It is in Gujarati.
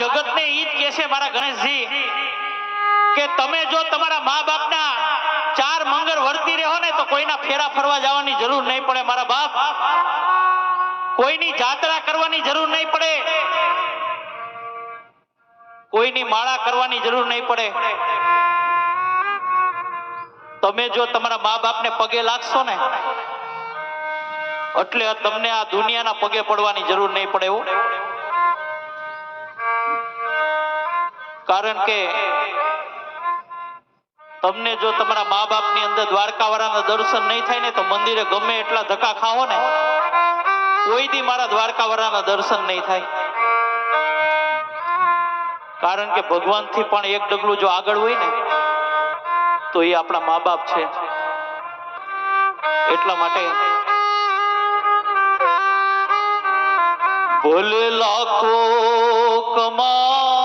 જગતને ઈ જ કહે છે મારા ગણેશજી કે તમે જો તમારા મા બાપના ચાર મંગળ વર્તી રહો ને તો કોઈના ફેરા ફરવા જવાની જરૂર નહીં પડે મારા બાપ, કોઈની જાત્રા કરવાની જરૂર નહીં પડે, કોઈની માળા કરવાની જરૂર નહીં પડે. તમે જો તમારા મા બાપને પગે લાગશો ને એટલે તમને આ દુનિયાના પગે પડવાની જરૂર નહીં પડે એવું. કારણ કે તમને જો તમારા મા બાપની અંદર દ્વારકા વાળાના દર્શન નહીં થાય ને તો મંદિરે ગમે એટલા ધક્કા ખાઓ ને કોઈ દી મારા દ્વારકા વાળાના દર્શન નહીં થાય. કારણ કે ભગવાન થી પણ એક ડગલું જો આગળ હોય ને તો એ આપણા મા બાપ છે. એટલા માટે ભલે લાખો કમા